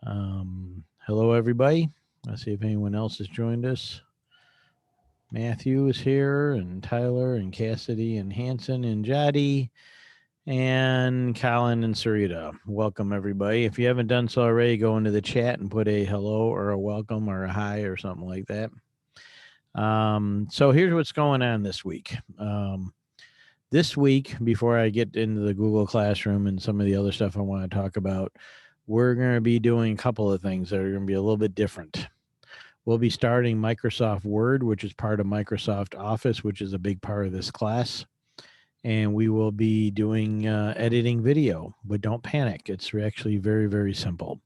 Hello, everybody. Let's see if anyone else has joined us. Matthew is here, and Tyler, and Cassidy, and Hanson, and Jody, and Colin, and Sarita. Welcome, everybody. If you haven't done so already, go into the chat and put a hello or a welcome or a hi or something like that. So here's what's going on this week. This week, before I get into the Google Classroom and some of the other stuff I want to talk about, we're going to be doing a couple of things that are going to be a little bit different. We'll be starting Microsoft Word, which is part of Microsoft Office, which is a big part of this class. And we will be doing editing video, but don't panic. It's actually very, very simple.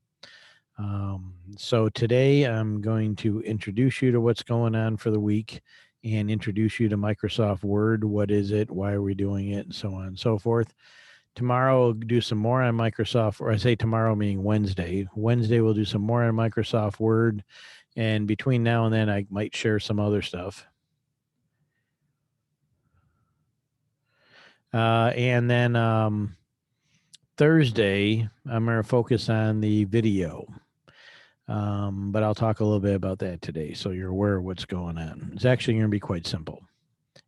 So today I'm going to introduce you to what's going on for the week and introduce you to Microsoft Word. What is it? Why are we doing it? And so on and so forth. Tomorrow we'll do some more on Microsoft, or I say tomorrow meaning Wednesday. Wednesday we'll do some more on Microsoft Word. And between now and then, I might share some other stuff. And then Thursday, I'm going to focus on the video. But I'll talk a little bit about that today so you're aware of what's going on. It's actually going to be quite simple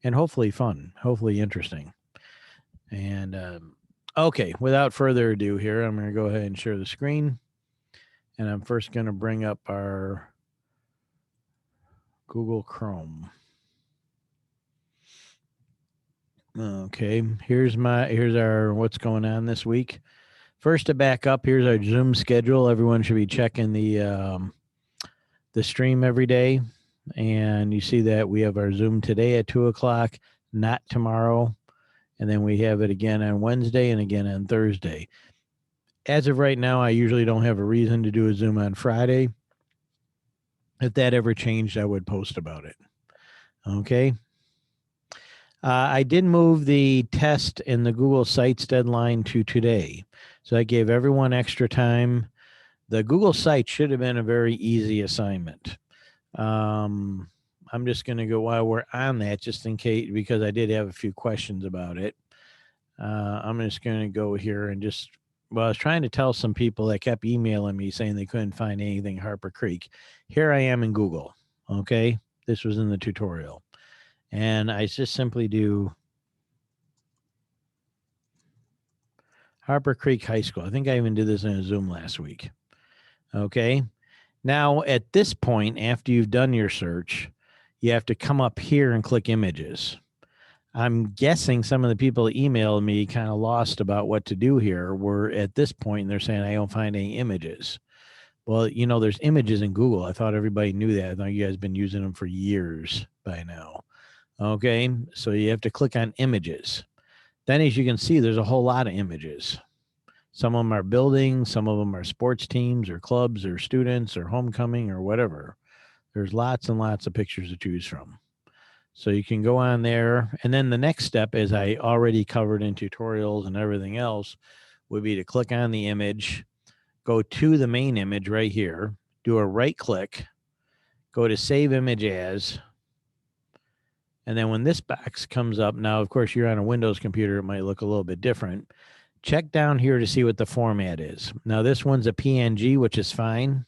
and hopefully fun, hopefully interesting. And okay, without further ado here, I'm going to go ahead and share the screen. And I'm first going to bring up our Google Chrome. Okay, here's our what's going on this week. First, to back up, here's our Zoom schedule. Everyone should be checking the stream every day, and you see that we have our Zoom today at 2:00, not tomorrow, and then we have it again on Wednesday and again on Thursday. As of right now, I usually don't have a reason to do a Zoom on Friday. If that ever changed, I would post about it. Okay. I did move the test in the Google Sites deadline to today. So I gave everyone extra time. The Google Sites should have been a very easy assignment. I'm just going to go while we're on that, just in case, because I did have a few questions about it. I'm just going to go here and I was trying to tell some people that kept emailing me saying they couldn't find anything Harper Creek. Here I am in Google. Okay. This was in the tutorial. And I just simply do Harper Creek High School. I think I even did this in a Zoom last week. Okay. Now, at this point, after you've done your search, you have to come up here and click images. I'm guessing some of the people that emailed me kind of lost about what to do here. We're at this point and they're saying, I don't find any images. Well, there's images in Google. I thought everybody knew that. I thought you guys have been using them for years by now. Okay, so you have to click on images. Then, as you can see, there's a whole lot of images. Some of them are buildings, some of them are sports teams or clubs or students or homecoming or whatever. There's lots and lots of pictures to choose from. So you can go on there. And then the next step, as I already covered in tutorials and everything else, would be to click on the image, go to the main image right here, do a right click, go to Save Image As. And then when this box comes up, now, of course, you're on a Windows computer, it might look a little bit different. Check down here to see what the format is. Now, this one's a PNG, which is fine.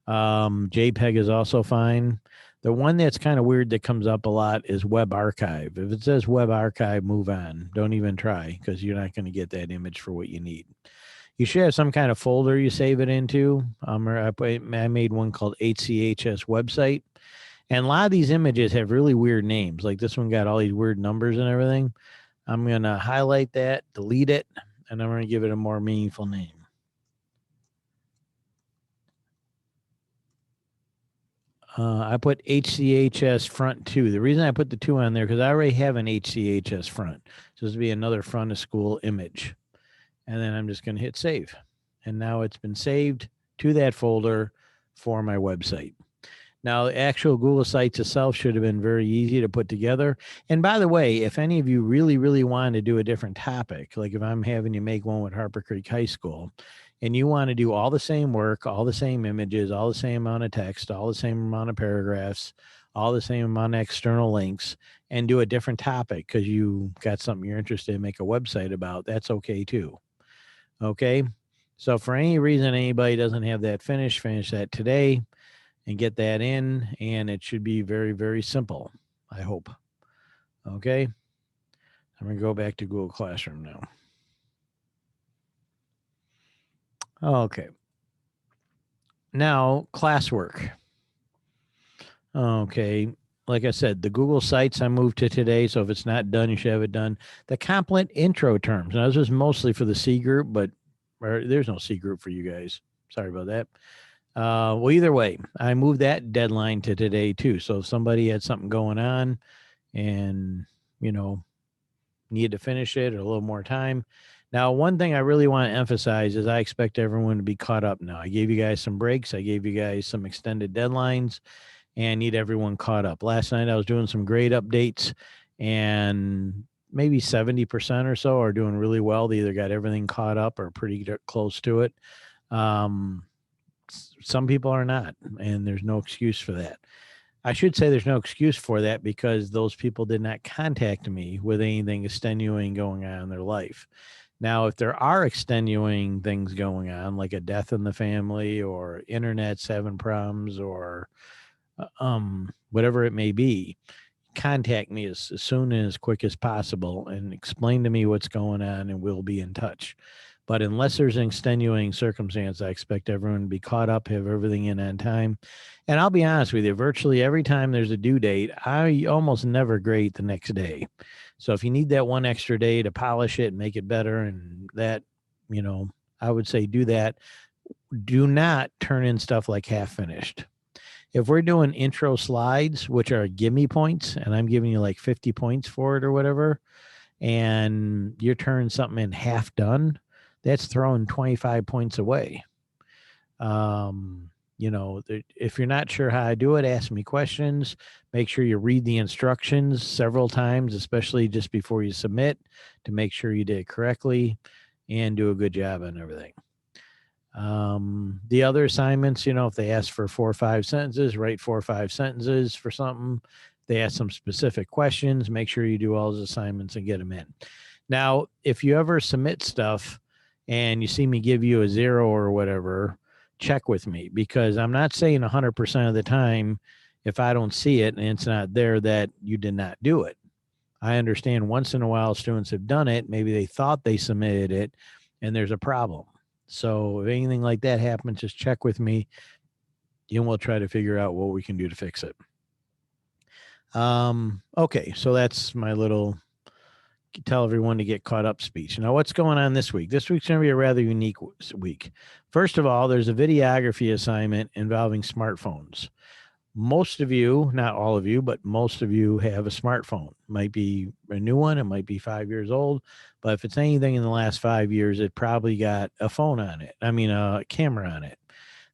JPEG is also fine. The one that's kind of weird that comes up a lot is Web Archive. If it says Web Archive, move on. Don't even try, because you're not going to get that image for what you need. You should have some kind of folder you save it into. I made one called HCHS website. And a lot of these images have really weird names. Like this one got all these weird numbers and everything. I'm going to highlight that, delete it, and I'm going to give it a more meaningful name. I put HCHS front 2. The reason I put the 2 on there, because I already have an HCHS front. So this will be another front of school image. And then I'm just going to hit save. And now it's been saved to that folder for my website. Now, the actual Google Sites itself should have been very easy to put together. And by the way, if any of you really, really want to do a different topic, like if I'm having you make one with Harper Creek High School, and you want to do all the same work, all the same images, all the same amount of text, all the same amount of paragraphs, all the same amount of external links, and do a different topic because you got something you're interested in, make a website about, that's okay too. Okay. So for any reason anybody doesn't have that finished, finish that today and get that in, and it should be very, very simple, I hope. Okay. I'm going to go back to Google Classroom now. Okay. Now, classwork. Okay. Like I said, the Google Sites I moved to today, so if it's not done, you should have it done. The CompLit intro terms. Now, this is mostly for the C group, but there's no C group for you guys. Sorry about that. Well, either way, I moved that deadline to today too. So if somebody had something going on and, needed to finish it or a little more time. Now, one thing I really want to emphasize is I expect everyone to be caught up now. I gave you guys some breaks. I gave you guys some extended deadlines and need everyone caught up. Last night I was doing some grade updates and maybe 70% or so are doing really well. They either got everything caught up or pretty close to it. Some people are not, and there's no excuse for that. I should say there's no excuse for that because those people did not contact me with anything extenuating going on in their life. Now, if there are extenuating things going on, like a death in the family or internet's having problems or whatever it may be, contact me as soon and as quick as possible and explain to me what's going on, and we'll be in touch. But unless there's an extenuating circumstance, I expect everyone to be caught up, have everything in on time. And I'll be honest with you, virtually every time there's a due date, I almost never grade the next day. So if you need that one extra day to polish it and make it better, and that, I would say do that. Do not turn in stuff like half finished. If we're doing intro slides, which are gimme points, and I'm giving you like 50 points for it or whatever, and you're turning something in half done, that's throwing 25 points away. If you're not sure how I do it, ask me questions. Make sure you read the instructions several times, especially just before you submit, to make sure you did it correctly and do a good job on everything. The other assignments, if they ask for 4 or 5 sentences, write 4 or 5 sentences for something. If they ask some specific questions, make sure you do all those assignments and get them in. Now, if you ever submit stuff and you see me give you a 0 or whatever, check with me, because I'm not saying 100% of the time, if I don't see it and it's not there, that you did not do it. I understand once in a while students have done it. Maybe they thought they submitted it and there's a problem. So if anything like that happens, just check with me and we'll try to figure out what we can do to fix it. Okay, so that's my little tell everyone to get caught up speech. Now, what's going on this week? This week's going to be a rather unique week. First of all, there's a videography assignment involving smartphones. Most of you, not all of you, but most of you have a smartphone. It might be a new one. It might be 5 years old. But if it's anything in the last 5 years, it probably got a phone on it. A camera on it.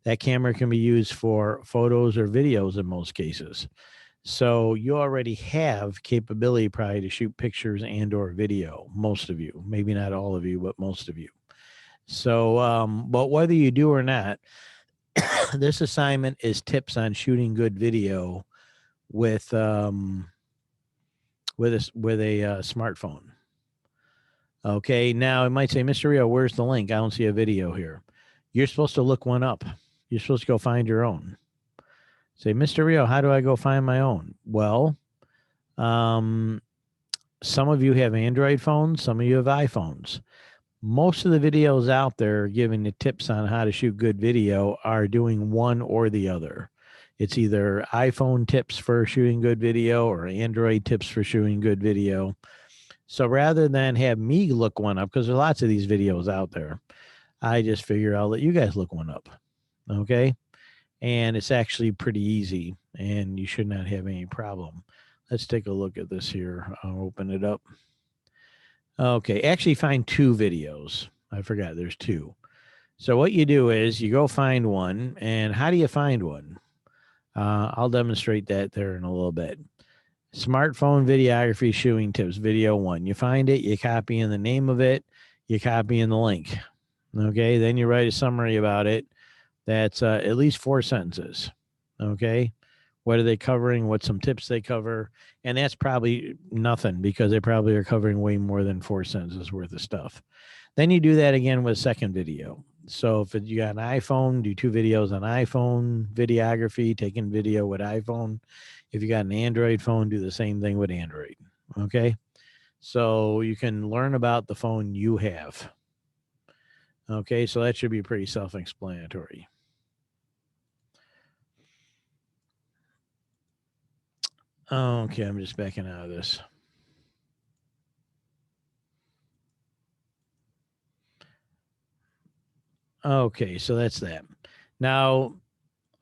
That camera can be used for photos or videos in most cases. So you already have capability probably to shoot pictures and or video, most of you, maybe not all of you, but most of you. So, but whether you do or not, this assignment is tips on shooting good video with a smartphone. Okay, now it might say, Mr. Rio, where's the link? I don't see a video here. You're supposed to look one up. You're supposed to go find your own. Say, Mr. Rio, how do I go find my own? Well, some of you have Android phones. Some of you have iPhones. Most of the videos out there giving the tips on how to shoot good video are doing one or the other. It's either iPhone tips for shooting good video or Android tips for shooting good video. So rather than have me look one up, because there's lots of these videos out there, I just figure I'll let you guys look one up. Okay. And it's actually pretty easy and you should not have any problem. Let's take a look at this here. I'll open it up. Okay, actually find 2 videos. I forgot there's 2. So what you do is you go find one. And how do you find one? I'll demonstrate that there in a little bit. Smartphone videography shooting tips, video 1. You find it, you copy in the name of it, you copy in the link. Okay, then you write a summary about it. That's at least 4 sentences. Okay, what are they covering? What's some tips they cover? And that's probably nothing because they probably are covering way more than 4 sentences worth of stuff. Then you do that again with a second video. So if you got an iPhone, do 2 videos on iPhone videography, taking video with iPhone. If you got an Android phone, do the same thing with Android. Okay. So you can learn about the phone you have. Okay. So that should be pretty self-explanatory. Okay. I'm just backing out of this. Okay. So that's that. Now,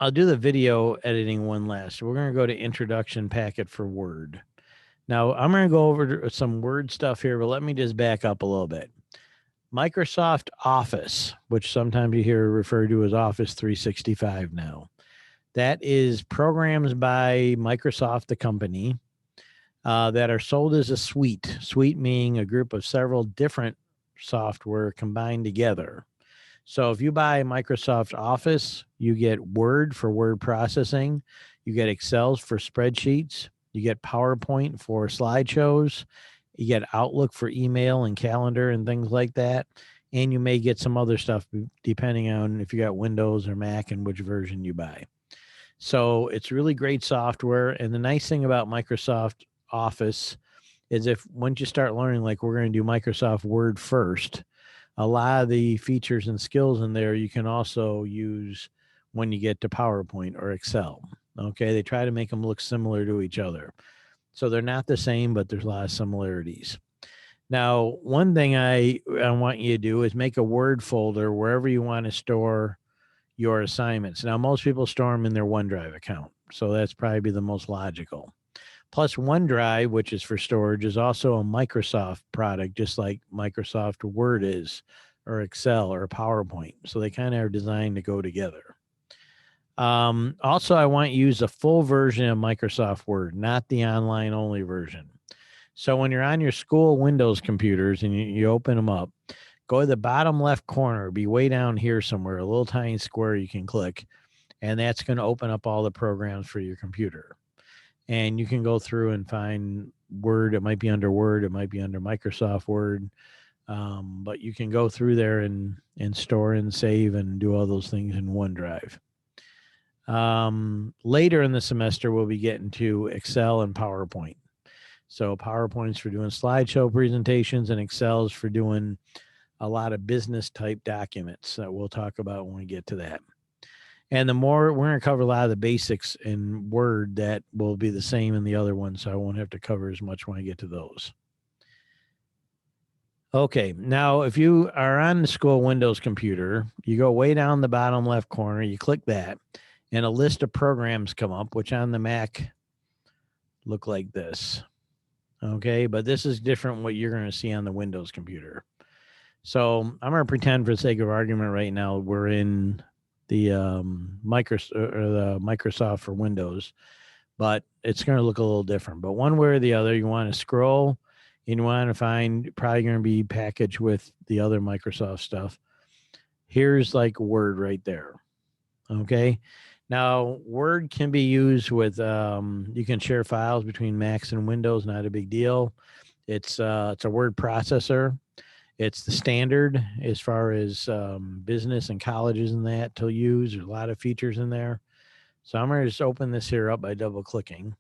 I'll do the video editing one last. We're going to go to introduction packet for Word. Now, I'm going to go over some Word stuff here, but let me just back up a little bit. Microsoft Office, which sometimes you hear referred to as Office 365 now, that is programs by Microsoft, the company, that are sold as a suite. Suite meaning a group of several different software combined together. So if you buy Microsoft Office, you get Word for word processing, you get Excel for spreadsheets, you get PowerPoint for slideshows, you get Outlook for email and calendar and things like that, and you may get some other stuff depending on if you got Windows or Mac and which version you buy. So it's really great software, and the nice thing about Microsoft Office is if once you start learning, like we're going to do Microsoft Word first, a lot of the features and skills in there you can also use when you get to PowerPoint or Excel. Okay, they try to make them look similar to each other. So they're not the same, but there's a lot of similarities. Now, one thing I want you to do is make a Word folder wherever you want to store your assignments. Now, most people store them in their OneDrive account, so that's probably the most logical. Plus, OneDrive, which is for storage, is also a Microsoft product, just like Microsoft Word is, or Excel, or PowerPoint. So they kind of are designed to go together. Also, I want you to use a full version of Microsoft Word, not the online only version. So when you're on your school Windows computers and you open them up, go to the bottom left corner, be way down here somewhere, a little tiny square you can click, and that's going to open up all the programs for your computer. And you can go through and find Word. It might be under Word. It might be under Microsoft Word. But you can go through there and store and save and do all those things in OneDrive. Later in the semester, we'll be getting to Excel and PowerPoint. So PowerPoint's for doing slideshow presentations, and Excel's for doing a lot of business type documents that we'll talk about when we get to that. And the more we're going to cover a lot of the basics in Word that will be the same in the other one, so I won't have to cover as much when I get to those. Okay, now if you are on the school Windows computer, you go way down the bottom left corner, you click that, and a list of programs come up, which on the Mac look like this. Okay, but this is different what you're going to see on the Windows computer. So I'm going to pretend for the sake of argument right now we're in the Microsoft for Windows, but it's going to look a little different. But one way or the other, you want to scroll and you want to find probably going to be packaged with the other Microsoft stuff. Here's like Word right there. Okay. Now, Word can be used with, you can share files between Macs and Windows, not a big deal. It's a word processor. It's the standard as far as business and colleges and that to use. There's a lot of features in there. So I'm going to just open this here up by double clicking.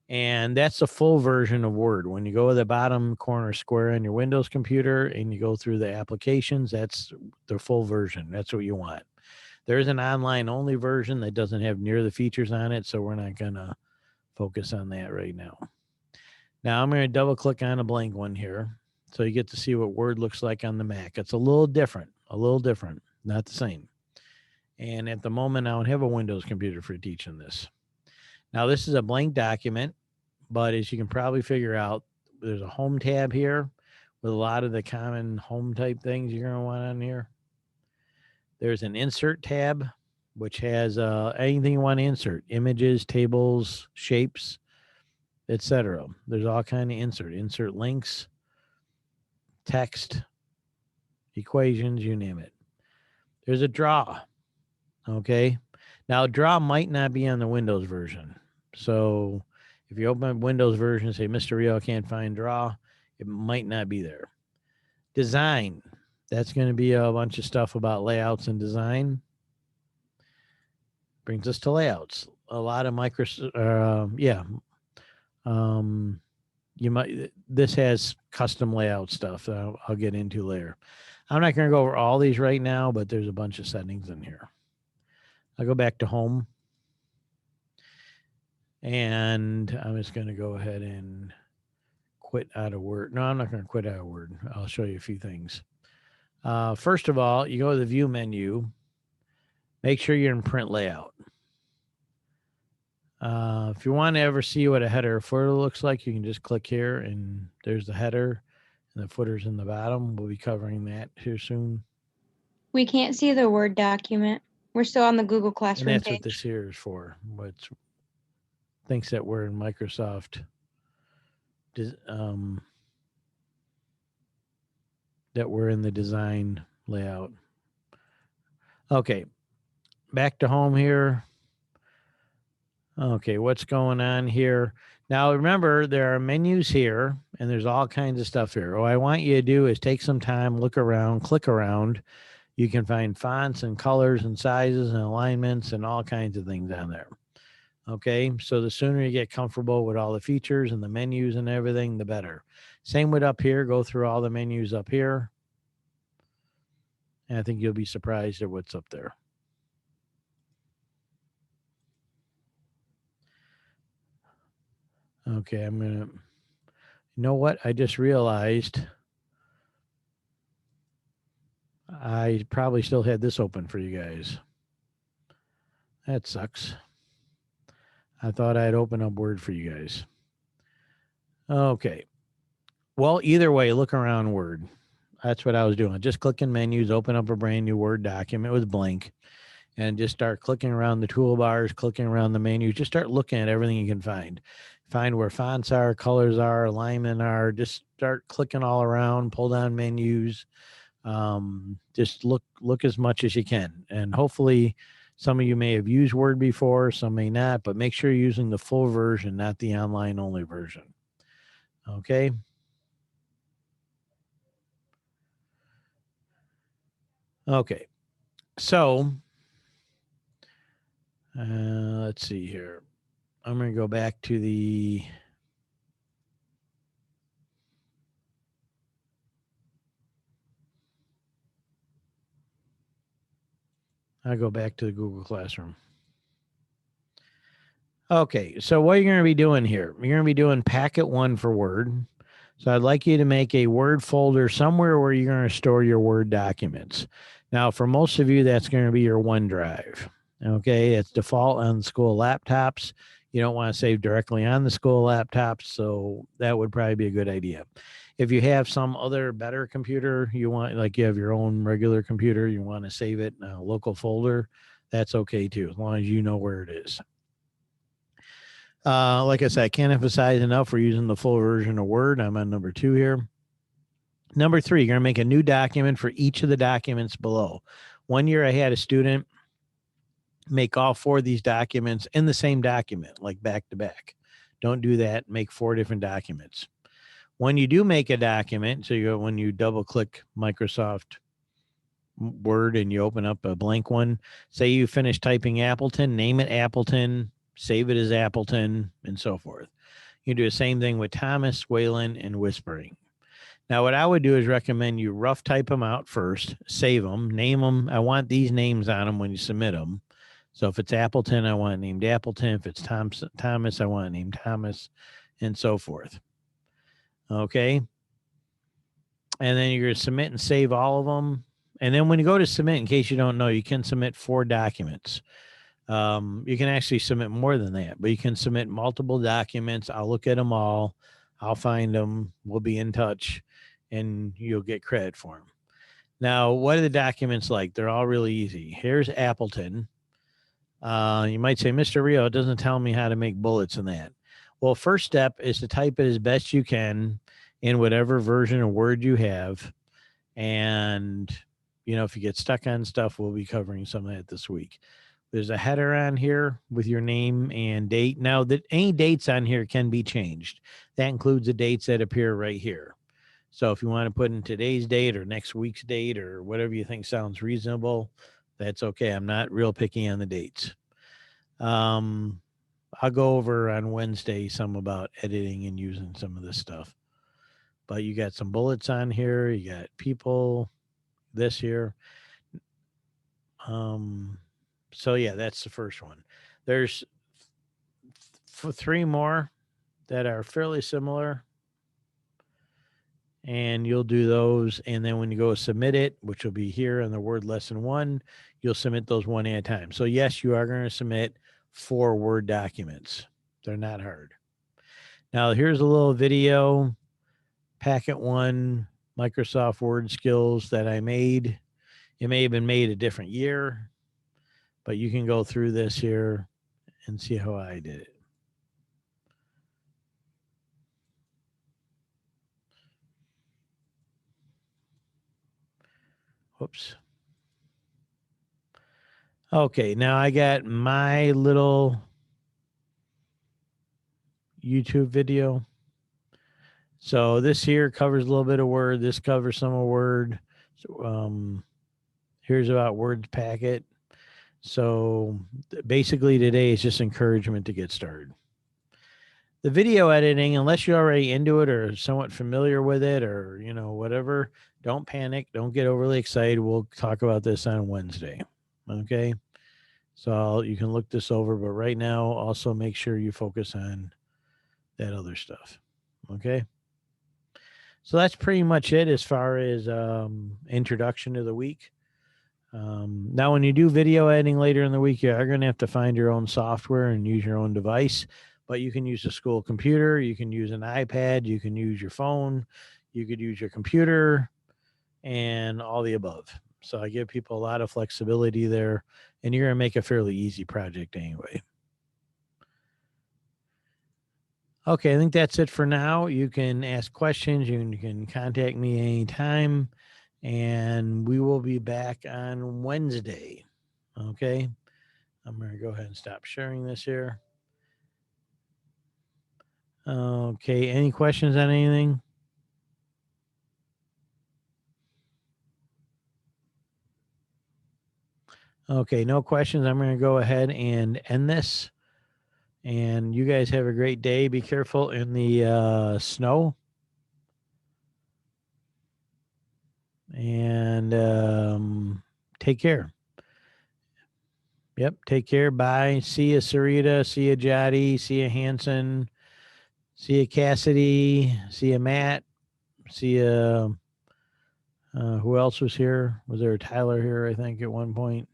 And that's the full version of Word. When you go to the bottom corner square on your Windows computer and you go through the applications, that's the full version. That's what you want. There's an online only version that doesn't have near the features on it, so we're not going to focus on that right now. Now I'm going to double click on a blank one here. So you get to see what Word looks like on the Mac. It's a little different, not the same. And at the moment, I don't have a Windows computer for teaching this. Now, this is a blank document, but as you can probably figure out, there's a home tab here with a lot of the common home type things you're going to want on here. There's an insert tab, which has anything you want to insert, images, tables, shapes, etc. There's all kind of insert links, text, equations, you name it. There's a draw. Okay. Now, draw might not be on the Windows version. So if you open up Windows version and say, Mr. Rio, I can't find draw, it might not be there. Design. That's going to be a bunch of stuff about layouts and design. Brings us to layouts. A lot of you might, this has custom layout stuff that I'll get into later. I'm not going to go over all these right now, but there's a bunch of settings in here. I'll go back to home, and I'm just going to go ahead and quit out of Word. No, I'm not going to quit out of Word. I'll show you a few things. First of all, you go to the view menu, make sure you're in print layout. If you want to ever see what a header or footer looks like, you can just click here, and there's the header, and the footer's in the bottom. We'll be covering that here soon. We can't see the Word document. We're still on the Google And Classroom that's page. what this here is for. What thinks that we're in Microsoft, that we're in the design layout. Okay, back to home here. Okay, what's going on here? Now, remember, there are menus here, and there's all kinds of stuff here. What I want you to do is take some time, look around, click around. You can find fonts and colors and sizes and alignments and all kinds of things on there. Okay, so the sooner you get comfortable with all the features and the menus and everything, the better. Same with up here. Go through all the menus up here. And I think you'll be surprised at what's up there. Okay, I'm going to, you know what? I just realized I probably still had this open for you guys. That sucks. I thought I'd open up Word for you guys. Okay. Well, either way, look around Word. That's what I was doing. Just clicking menus, open up a brand new Word document with blank, and just start clicking around the toolbars, clicking around the menus. Just start looking at everything you can find. Find where fonts are, colors are, alignment are. Just start clicking all around, pull down menus. Just look as much as you can. And hopefully some of you may have used Word before, some may not, but make sure you're using the full version, not the online only version. Okay. Okay. So let's see here. I'm going to go back to the Google Classroom. Okay, so what you're going to be doing here, you're going to be doing packet 1 for Word. So I'd like you to make a Word folder somewhere where you're going to store your Word documents. Now, for most of you, that's going to be your OneDrive. Okay, it's default on school laptops. You don't want to save directly on the school laptops, so that would probably be a good idea. If you have some other better computer, you want, like you have your own regular computer, you want to save it in a local folder, that's okay too, as long as you know where it is. Like I said, I can't emphasize enough, we're using the full version of Word. I'm on number 2 here. Number 3, you're going to make a new document for each of the documents below. One year I had a student make all 4 of these documents in the same document, like back to back. Don't do that. Make 4 different documents. When you do make a document, so when you double click Microsoft Word and you open up a blank one, say you finish typing Appleton, name it Appleton, save it as Appleton, and so forth. You do the same thing with Thomas, Wayland, and Whispering. Now, what I would do is recommend you rough type them out first, save them, name them. I want these names on them when you submit them. So if it's Appleton, I want it named Appleton. If it's Thomas, I want it named Thomas, and so forth. Okay. And then you're going to submit and save all of them. And then when you go to submit, in case you don't know, you can submit 4 documents. You can actually submit more than that, but you can submit multiple documents. I'll look at them all. I'll find them. We'll be in touch, and you'll get credit for them. Now, what are the documents like? They're all really easy. Here's Appleton. You might say, Mr. Rio, it doesn't tell me how to make bullets in that. Well, first step is to type it as best you can in whatever version of Word you have. And, if you get stuck on stuff, we'll be covering some of that this week. There's a header on here with your name and date. Now, any dates on here can be changed. That includes the dates that appear right here. So if you want to put in today's date or next week's date or whatever you think sounds reasonable, that's okay. I'm not real picky on the dates. I'll go over on Wednesday some about editing and using some of this stuff. But you got some bullets on here. You got people this here. So yeah, that's the first one. There's three more that are fairly similar, and you'll do those. And then when you go submit it, which will be here in the Word Lesson 1, you'll submit those one at a time. So yes, you are going to submit 4 Word documents. They're not hard. Now here's a little video, Packet 1, Microsoft Word skills that I made. It may have been made a different year, but you can go through this here and see how I did it. Whoops. Okay, now I got my little YouTube video. So this here covers a little bit of Word. This covers some of Word. So, here's about Word's packet. So basically today is just encouragement to get started. The video editing, unless you're already into it or somewhat familiar with it or, whatever, don't panic. Don't get overly excited. We'll talk about this on Wednesday. Okay. So you can look this over, but right now also make sure you focus on that other stuff. Okay. So that's pretty much it as far as introduction to the week. Now, when you do video editing later in the week, you are going to have to find your own software and use your own device. But you can use a school computer, you can use an iPad, you can use your phone, you could use your computer, and all the above. So I give people a lot of flexibility there, and you're going to make a fairly easy project anyway. Okay, I think that's it for now. You can ask questions. You can contact me anytime, and we will be back on Wednesday. Okay, I'm going to go ahead and stop sharing this here. Okay, any questions on anything? Okay, no questions. I'm going to go ahead and end this. And you guys have a great day. Be careful in the snow. And take care. Yep, take care. Bye. See you, Sarita. See you, Jody. See you, Hanson. See you, Cassidy. See you, Matt. See you. Who else was here? Was there a Tyler here, I think, at one point?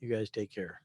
You guys take care.